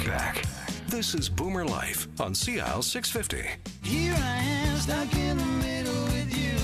back. This is Boomer Life on CIL 650. Here I am, stuck in the middle with you.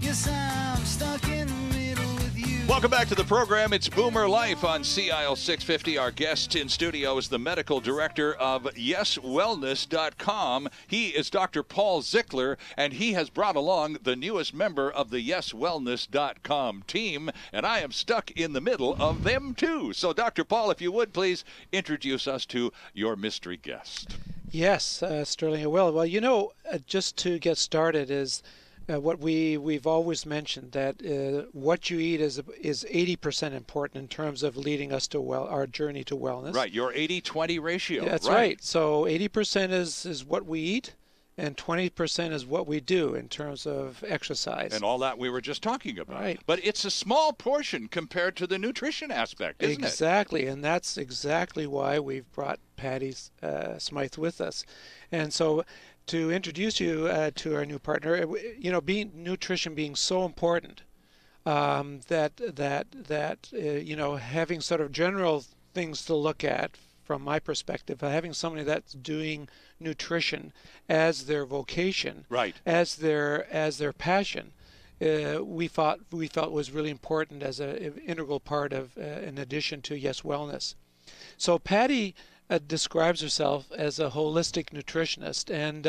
Yes, I'm stuck in the middle with you. Welcome back to the program. It's Boomer Life on CIL 650. Our guest in studio is the medical director of YesWellness.com. He is Dr. Paul Zickler, and he has brought along the newest member of the YesWellness.com team, and I am stuck in the middle of them too. So, Dr. Paul, if you would please introduce us to your mystery guest. Yes, Sterling, I will. Well, you know, just to get started is what we've always mentioned, that what you eat is 80% important in terms of leading us to our journey to wellness. Right, your 80-20 ratio. That's right. So 80% is what we eat, and 20% is what we do in terms of exercise. And all that we were just talking about. Right. But it's a small portion compared to the nutrition aspect, isn't it? Exactly, and that's exactly why we've brought Patty Smythe with us. And so to introduce you to our new partner, you know, nutrition being so important, that you know, having sort of general things to look at from my perspective, having somebody that's doing nutrition as their vocation, right, as their passion, we felt was really important as an integral part of an addition to Yes Wellness. So Patty describes herself as a holistic nutritionist, and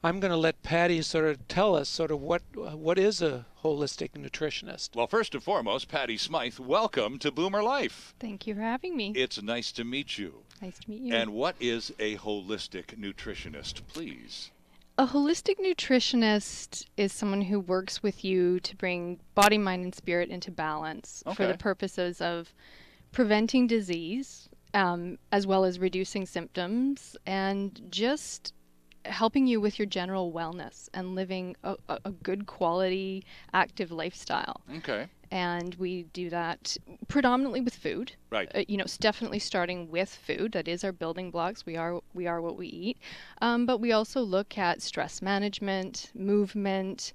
I'm going to let Patty sort of tell us sort of what is a holistic nutritionist. Well, first and foremost, Patty Smythe, welcome to Boomer Life. Thank you for having me. It's nice to meet you. Nice to meet you. And what is a holistic nutritionist, please? A holistic nutritionist is someone who works with you to bring body, mind, and spirit into balance for the purposes of preventing disease, as well as reducing symptoms, and just helping you with your general wellness and living a good quality, active lifestyle. Okay. And we do that predominantly with food. Right. You know, it's definitely starting with food. That is our building blocks. We are what we eat. But we also look at stress management, movement,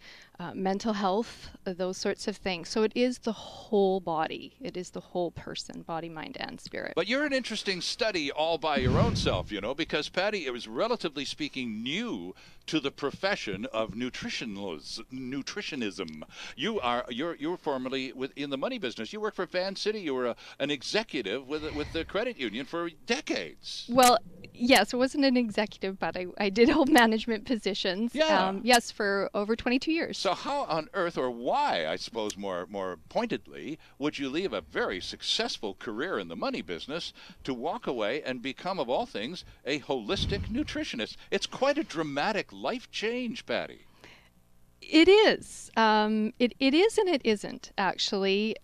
mental health, those sorts of things. So it is the whole body. It is the whole person, body, mind, and spirit. But you're an interesting study all by your own self, you know, because Patty, it was relatively speaking new to the profession of nutritionism. You're formerly in the money business. You worked for Van City. You were an executive with the credit union for decades. Well, yes, I wasn't an executive, but I did hold management positions. Yeah. Yes, for over 22 years. So how on earth, or why, I suppose more pointedly, would you leave a very successful career in the money business to walk away and become, of all things, a holistic nutritionist? It's quite a dramatic life change, Patty. It is. It is and it isn't, actually.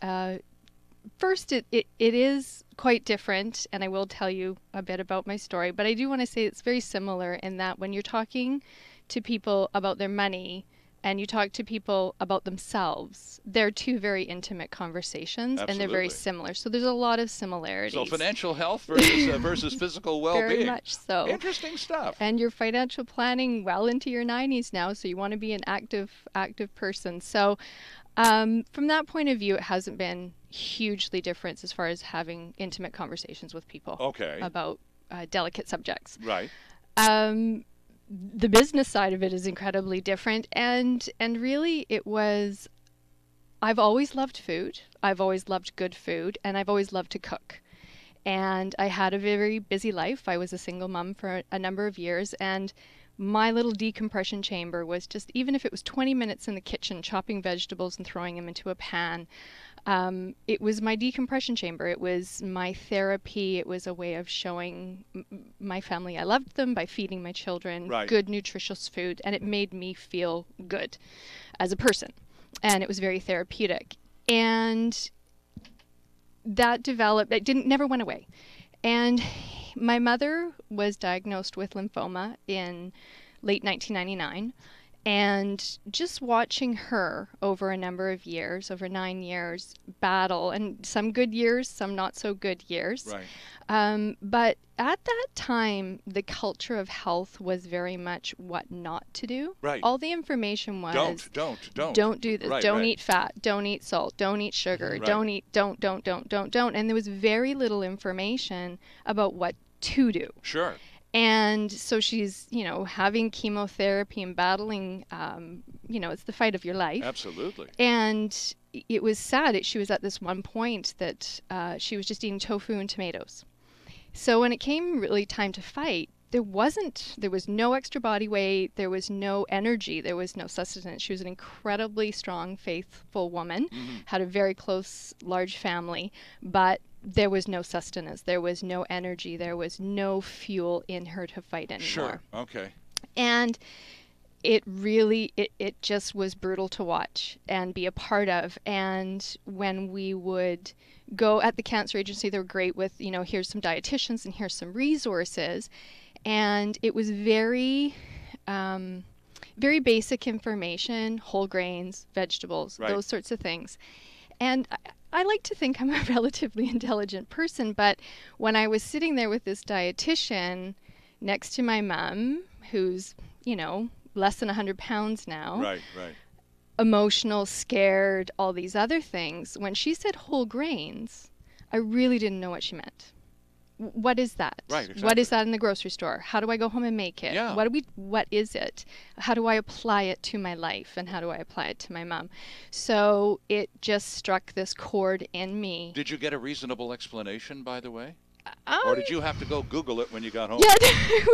First, it is quite different, and I will tell you a bit about my story, but I do want to say it's very similar in that when you're talking to people about their money and you talk to people about themselves, they're two very intimate conversations. Absolutely. And they're very similar. So there's a lot of similarities. So financial health versus physical well-being. Very much so. Interesting stuff. And you're financial planning well into your 90s now, so you want to be an active person. So from that point of view, it hasn't been hugely different as far as having intimate conversations with people about delicate subjects. Right. The business side of it is incredibly different, and really it was, I've always loved food, I've always loved good food, and I've always loved to cook. And I had a very busy life. I was a single mom for a number of years, and my little decompression chamber was just, even if it was 20 minutes in the kitchen chopping vegetables and throwing them into a pan, it was my decompression chamber. It was my therapy. It was a way of showing my family I loved them by feeding my children good, nutritious food, and it made me feel good as a person. And it was very therapeutic. And that developed, never went away. And my mother was diagnosed with lymphoma in late 1999. And just watching her over a number of years, over 9 years, battle, and some good years, some not so good years. Right. But at that time, the culture of health was very much what not to do. Right. All the information was Don't do this. Right, don't right. eat fat. Don't eat salt. Don't eat sugar. Right. Don't eat. Don't. And there was very little information about what to do. Sure. And so she's, having chemotherapy and battling, it's the fight of your life. Absolutely. And it was sad. She was at this one point that she was just eating tofu and tomatoes. So when it came really time to fight, there was no extra body weight, there was no energy, there was no sustenance. She was an incredibly strong, faithful woman, had a very close, large family, but there was no sustenance, there was no energy, there was no fuel in her to fight anymore. Sure. Okay. And it really, it just was brutal to watch and be a part of. And when we would go at the cancer agency, they were great with, here's some dietitians and here's some resources. And it was very, very basic information, whole grains, vegetables, Right. those sorts of things. And I like to think I'm a relatively intelligent person, but when I was sitting there with this dietitian next to my mom, who's, less than 100 pounds now, Right. emotional, scared, all these other things, when she said whole grains, I really didn't know what she meant. What is that? Right, exactly. What is that in the grocery store? How do I go home and make it? Yeah. What is it? How do I apply it to my life, and how do I apply it to my mom? So it just struck this chord in me. Did you get a reasonable explanation, by the way? Or did you have to go Google it when you got home? Yeah,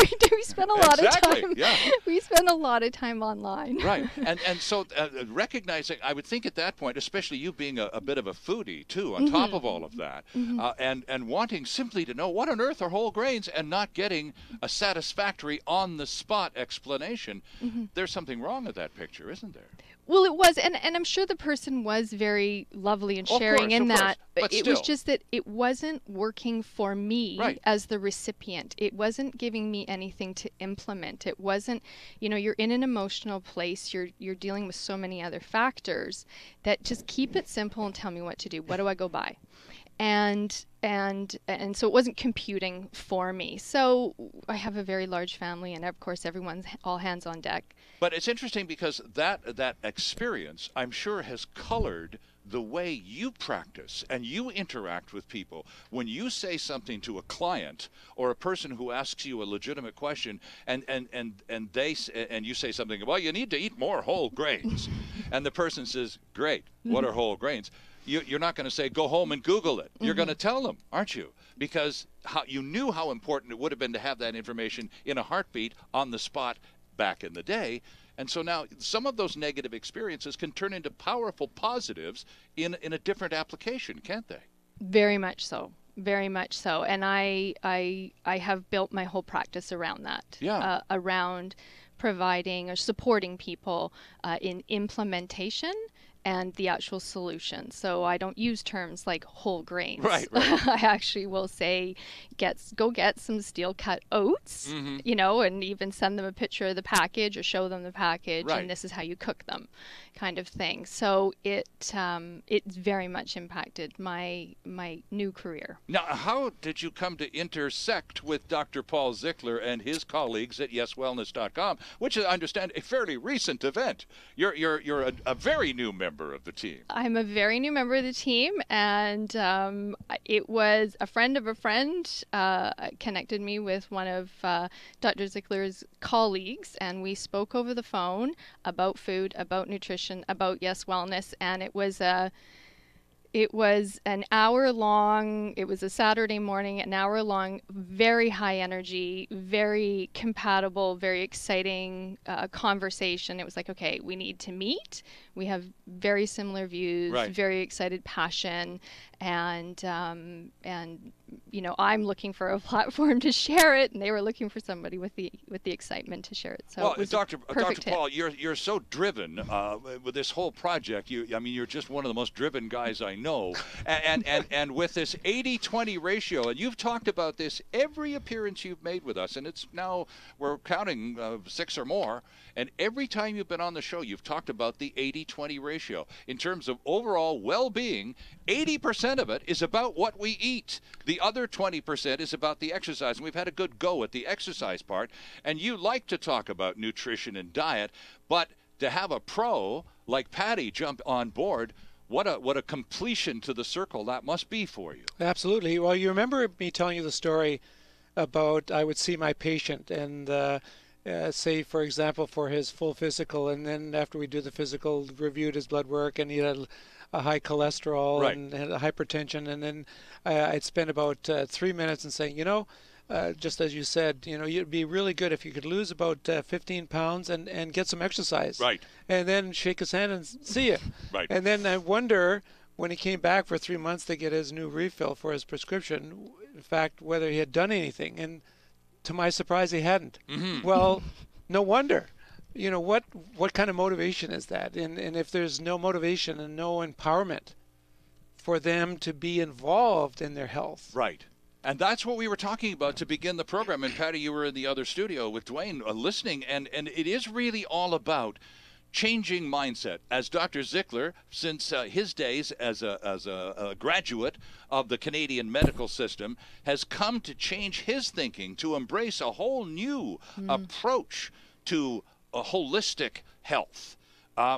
we do. We spend a lot Exactly, of time. yeah. We spend a lot of time online. Right. And so recognizing, I would think at that point, especially you being a bit of a foodie, too, on top of all of that, and wanting simply to know what on earth are whole grains and not getting a satisfactory on-the-spot explanation, there's something wrong with that picture, isn't there? Well, it was, and I'm sure the person was very lovely and Of sharing course, in of course. that. But It was still. just that it wasn't working for me Right. as the recipient. It wasn't giving me anything to implement. It wasn't, you're in an emotional place. You're dealing with so many other factors that just keep it simple and tell me what to do. What do I go by? And so it wasn't computing for me. So I have a very large family, and of course everyone's all hands on deck. But it's interesting because that experience, I'm sure, has colored the way you practice and you interact with people. When you say something to a client or a person who asks you a legitimate question, and you say something, well, you need to eat more whole grains, and the person says, great, what are whole grains? You're not going to say, go home and Google it. You're going to tell them, aren't you? Because you knew how important it would have been to have that information in a heartbeat on the spot back in the day. And so now some of those negative experiences can turn into powerful positives in a different application, can't they? Very much so. Very much so. And I have built my whole practice around that. Yeah. Around providing or supporting people in implementation and the actual solution. So I don't use terms like whole grains. Right. I actually will say, go get some steel cut oats, and even send them a picture of the package or show them the package, Right. and this is how you cook them, kind of thing. So it's very much impacted my new career. Now, how did you come to intersect with Dr. Paul Zickler and his colleagues at YesWellness.com, which is, I understand, a fairly recent event? You're a very new member of the team. I'm a very new member of the team, and it was a friend of a friend connected me with one of Dr. Zickler's colleagues, and we spoke over the phone about food, about nutrition, about Yes Wellness, and it was an hour long, it was a Saturday morning, an hour long, very high energy, very compatible, very exciting conversation. It was like, okay, we need to meet. We have very similar views, Right. very excited passion, and you know, I'm looking for a platform to share it, and they were looking for somebody with the excitement to share it. So well, it was Dr. perfect fit. Paul, you're so driven with this whole project. I mean, you're just one of the most driven guys I know. And with this 80-20 ratio, and you've talked about this every appearance you've made with us, and it's now we're counting 6 or more. And every time you've been on the show, you've talked about the 80-20 ratio. In terms of overall well-being, 80% of it is about what we eat. The other 20% is about the exercise. And we've had a good go at the exercise part. And you like to talk about nutrition and diet, but to have a pro like Patty jump on board, what a completion to the circle that must be for you. Absolutely. Well, you remember me telling you the story about I would see my patient and say, for example, for his full physical, and then after we do the physical, reviewed his blood work, and he had a high cholesterol Right. and had a hypertension, and then I'd spend about 3 minutes and saying, you know, just as you said, you know, it'd be really good if you could lose about 15 pounds and get some exercise. Right. And then shake his hand and see you. Right. And then I wonder, when he came back for 3 months to get his new refill for his prescription, in fact, whether he had done anything. And to my surprise, he hadn't. Mm-hmm. Well, no wonder. You know, what kind of motivation is that? And if there's no motivation and no empowerment for them to be involved in their health. Right. And that's what we were talking about to begin the program. And Patty, you were in the other studio with Dwayne listening. And it is really all about changing mindset. As Dr. Ziegler, since his days as a graduate of the Canadian medical system, has come to change his thinking, to embrace a whole new approach to a holistic health.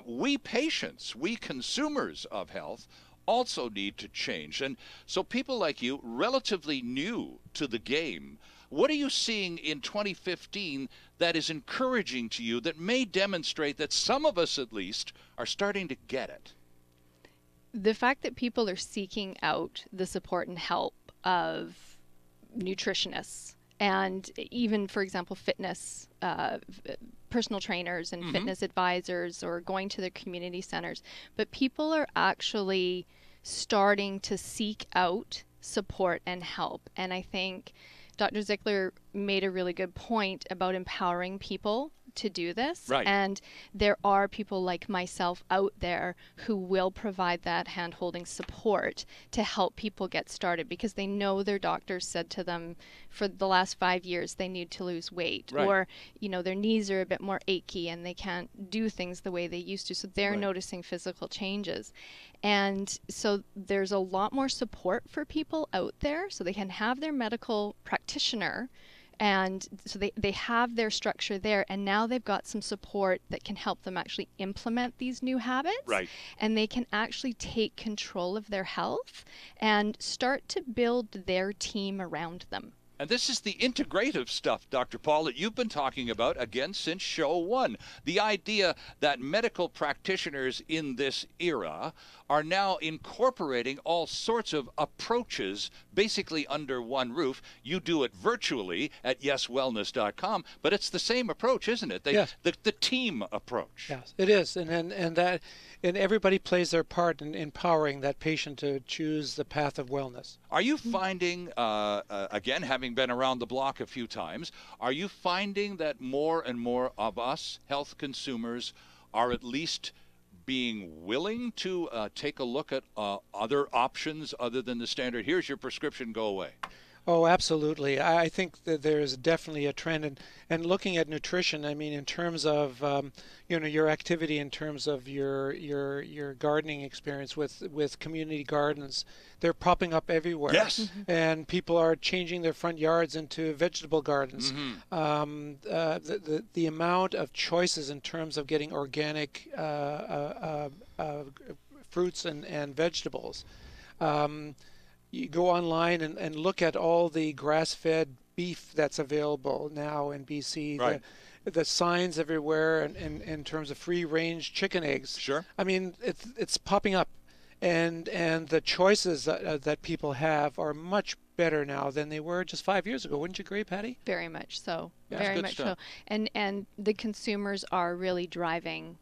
We patients, we consumers of health, also need to change. And so people like you, relatively new to the game, what are you seeing in 2015 that is encouraging to you, that may demonstrate that some of us at least are starting to get it? The fact that people are seeking out the support and help of nutritionists and even, for example, fitness personal trainers and fitness advisors, or going to their community centers. But people are actually starting to seek out support and help. And I think Dr. Ziegler made a really good point about empowering people to do this. Right. And there are people like myself out there who will provide that hand-holding support to help people get started, because they know their doctors said to them for the last 5 years they need to lose weight. Right. Or, you know, their knees are a bit more achy and they can't do things the way they used to. So they're Right. noticing physical changes. And so there's a lot more support for people out there, so they can have their medical practitioner, and so they have their structure there, and now they've got some support that can help them actually implement these new habits. Right. And they can actually take control of their health and start to build their team around them. And this is the integrative stuff, Dr. Paul, that you've been talking about, again, since show one. The idea that medical practitioners in this era are now incorporating all sorts of approaches basically under one roof. You do it virtually at yeswellness.com, but it's the same approach, isn't it? Yes. The team approach. Yes, it is. And everybody plays their part in empowering that patient to choose the path of wellness. Are you finding, again, having been around the block a few times, are you finding that more and more of us health consumers are at least being willing to take a look at other options other than the standard, here's your prescription, go away? Oh, absolutely. I think that there is definitely a trend, and looking at nutrition, I mean, in terms of your activity, in terms of your gardening experience with community gardens, they're popping up everywhere. Yes. And people are changing their front yards into vegetable gardens. The amount of choices in terms of getting organic fruits and vegetables. You go online and look at all the grass-fed beef that's available now in BC. Right. The signs everywhere in terms of free-range chicken eggs. Sure. I mean, it's popping up, and the choices that people have are much better now than they were just 5 years ago. Wouldn't you agree, Patty? Very much so. Yeah, Very good much stuff. so. And the consumers are really driving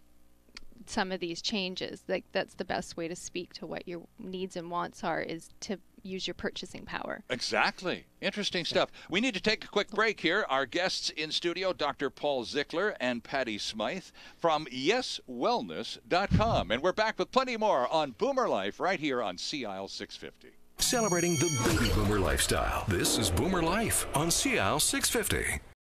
some of these changes. Like, that's the best way to speak to what your needs and wants are, is to use your purchasing power. Exactly. Interesting stuff. We need to take a quick break here. Our guests in studio, Dr. Paul Zicler and Patty Smythe from YesWellness.com. And we're back with plenty more on Boomer Life right here on CIL 650. Celebrating the baby boomer lifestyle. This is Boomer Life on CIL 650.